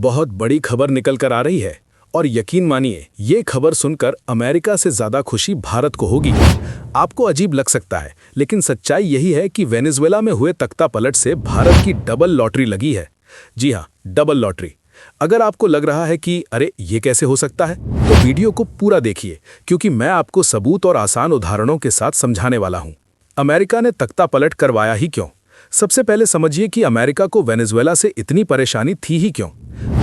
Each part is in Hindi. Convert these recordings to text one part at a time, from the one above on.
बहुत बड़ी खबर निकल कर आ रही है और यकीन मानिए ये खबर सुनकर अमेरिका से ज़्यादा खुशी भारत को होगी। आपको अजीब लग सकता है, लेकिन सच्चाई यही है कि वेनेजुएला में हुए तख्ता पलट से भारत की डबल लॉटरी लगी है। जी हाँ, डबल लॉटरी। अगर आपको लग रहा है कि अरे ये कैसे हो सकता है, तो वीडियो को पूरा देखिए, क्योंकि मैं आपको सबूत और आसान उदाहरणों के साथ समझाने वाला हूँ। अमेरिका ने तख्ता पलट करवाया ही क्यों? सबसे पहले समझिए कि अमेरिका को वेनेजुएला से इतनी परेशानी थी ही क्यों।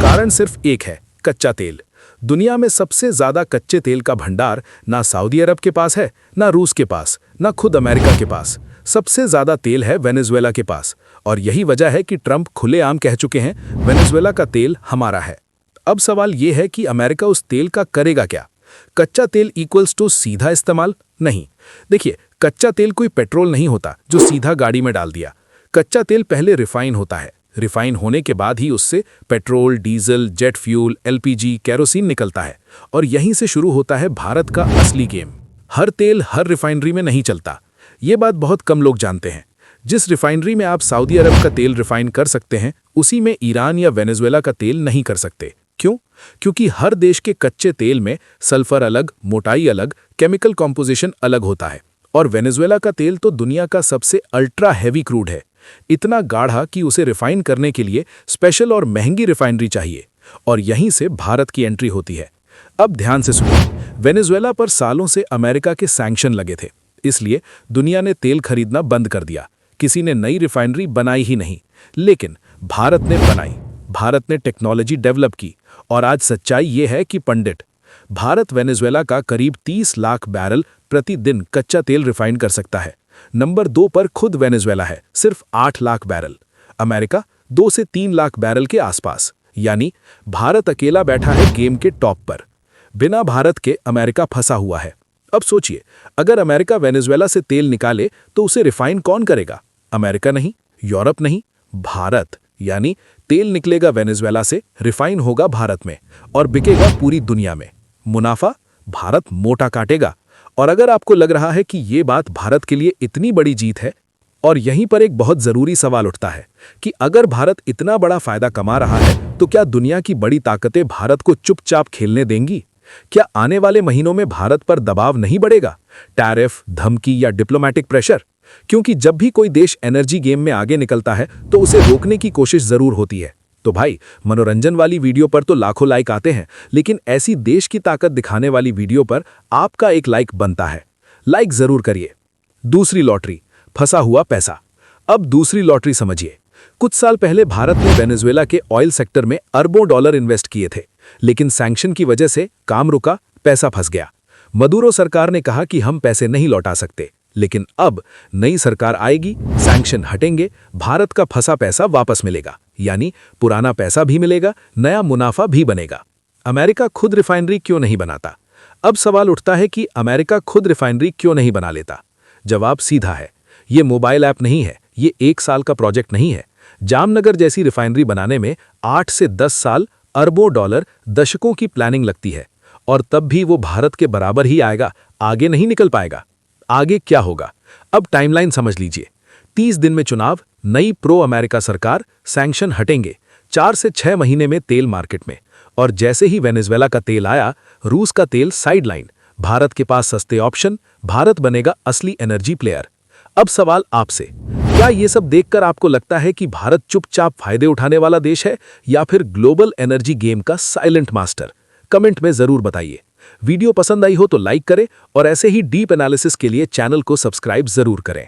कारण सिर्फ एक है, कच्चा तेल। दुनिया में सबसे ज्यादा कच्चे तेल का भंडार ना सऊदी अरब के पास है, ना रूस के पास, ना खुद अमेरिका के पास। सबसे ज्यादा तेल है वेनेजुएला के पास, और यही वजह है कि ट्रंप खुलेआम कह चुके हैं वेनेजुएला का तेल हमारा है। अब सवाल यह है कि अमेरिका उस तेल का करेगा क्या? कच्चा तेल इक्वल्स टू सीधा इस्तेमाल? नहीं। देखिए, कच्चा तेल कोई पेट्रोल नहीं होता जो सीधा गाड़ी में डाल दिया। कच्चा तेल पहले रिफाइन होता है। रिफाइन होने के बाद ही उससे petrol, diesel, jet fuel, LPG, kerosene निकलता है, और यहीं से शुरू होता है भारत का असली गेम। हर तेल हर रिफाइनरी में नहीं चलता। ये बात बहुत कम लोग जानते हैं। जिस रिफाइनरी में आप सऊदी अरब का तेल रिफाइन कर सकते हैं, उसी में ईरान या वेनेजुएला का तेल नहीं कर सकते। क्यों? क्योंकि हर देश के कच्चे तेल में सल्फर अलग, मोटाई अलग, केमिकल कॉम्पोजिशन अलग होता है। और वेनेजुएला का तेल तो दुनिया का सबसे अल्ट्रा हैवी क्रूड है, इतना गाढ़ा कि उसे रिफाइन करने के लिए स्पेशल और महंगी रिफाइनरी चाहिए, और यहीं से भारत की एंट्री होती है। अब ध्यान से सुनिए, वेनेजुएला पर सालों से अमेरिका के सैंक्शन लगे थे, इसलिए दुनिया ने तेल खरीदना बंद कर दिया। किसी ने नई रिफाइनरी बनाई ही नहीं, लेकिन भारत ने बनाई। भारत ने टेक्नोलॉजी डेवलप की, और आज सच्चाई ये है कि पंडित, भारत वेनेजुएला का करीब 30 लाख बैरल प्रतिदिन कच्चा तेल रिफाइन कर सकता है। नंबर 2 पर खुद वेनेजुएला है, सिर्फ 8 लाख बैरल। अमेरिका 2 से 3 लाख बैरल के आसपास। यानी भारत अकेला बैठा है गेम के टॉप पर। बिना भारत के अमेरिका फंसा हुआ है। अब सोचिए, अगर अमेरिका वेनेजुएला से तेल निकाले तो उसे रिफाइन कौन करेगा? अमेरिका नहीं, यूरोप नहीं, भारत। यानी तेल निकलेगा वेनेजुएला से, रिफाइन होगा भारत में, और बिकेगा पूरी दुनिया में। मुनाफा भारत मोटा काटेगा। और अगर आपको लग रहा है कि ये बात भारत के लिए इतनी बड़ी जीत है, और यहीं पर एक बहुत जरूरी सवाल उठता है कि अगर भारत इतना बड़ा फायदा कमा रहा है, तो क्या दुनिया की बड़ी ताकतें भारत को चुपचाप खेलने देंगी? क्या आने वाले महीनों में भारत पर दबाव नहीं बढ़ेगा? टैरिफ, धमकी या डिप्लोमैटिक प्रेशर? क्योंकि जब भी कोई देश एनर्जी गेम में आगे निकलता है, तो उसे रोकने की कोशिश जरूर होती है। तो भाई, मनोरंजन वाली वीडियो पर तो लाखों लाइक आते हैं, लेकिन ऐसी देश की ताकत दिखाने वाली वीडियो पर आपका एक लाइक बनता है। लाइक जरूर करिए। दूसरी लॉटरी, फंसा हुआ पैसा। अब दूसरी लॉटरी समझिए। कुछ साल पहले भारत ने वेनेजुएला के ऑयल सेक्टर में अरबों डॉलर इन्वेस्ट किए थे, लेकिन सैंक्शन की वजह से काम रुका, पैसा फंस गया। मदुरो सरकार ने कहा कि हम पैसे नहीं लौटा सकते, लेकिन अब नई सरकार आएगी, सैंक्शन हटेंगे, भारत का फंसा पैसा वापस मिलेगा। यानी पुराना पैसा भी मिलेगा, नया मुनाफा भी बनेगा। अमेरिका खुद रिफाइनरी क्यों नहीं बनाता? अब सवाल उठता है कि अमेरिका खुद रिफाइनरी क्यों नहीं बना लेता? जवाब सीधा है, ये मोबाइल ऐप नहीं है, ये 1 साल का प्रोजेक्ट नहीं है। जामनगर जैसी रिफाइनरी बनाने में 8 से 10 साल, अरबों डॉलर, दशकों की प्लानिंग लगती है, और तब भी वो भारत के बराबर ही आएगा, आगे नहीं निकल पाएगा। आगे क्या होगा? अब टाइमलाइन समझ लीजिए। 30 दिन में चुनाव, नई प्रो अमेरिका सरकार, सैंक्शन हटेंगे, 4 से 6 महीने में तेल मार्केट में, और जैसे ही वेनेजुएला का तेल आया, रूस का तेल साइडलाइन, भारत के पास सस्ते ऑप्शन, भारत बनेगा असली एनर्जी प्लेयर। अब सवाल आपसे, क्या ये सब देखकर आपको लगता है कि भारत चुपचाप फायदे उठाने वाला देश है, या फिर ग्लोबल एनर्जी गेम का साइलेंट मास्टर? कमेंट में जरूर बताइए। वीडियो पसंद आई हो तो लाइक करें, और ऐसे ही डीप एनालिसिस के लिए चैनल को सब्सक्राइब जरूर करें।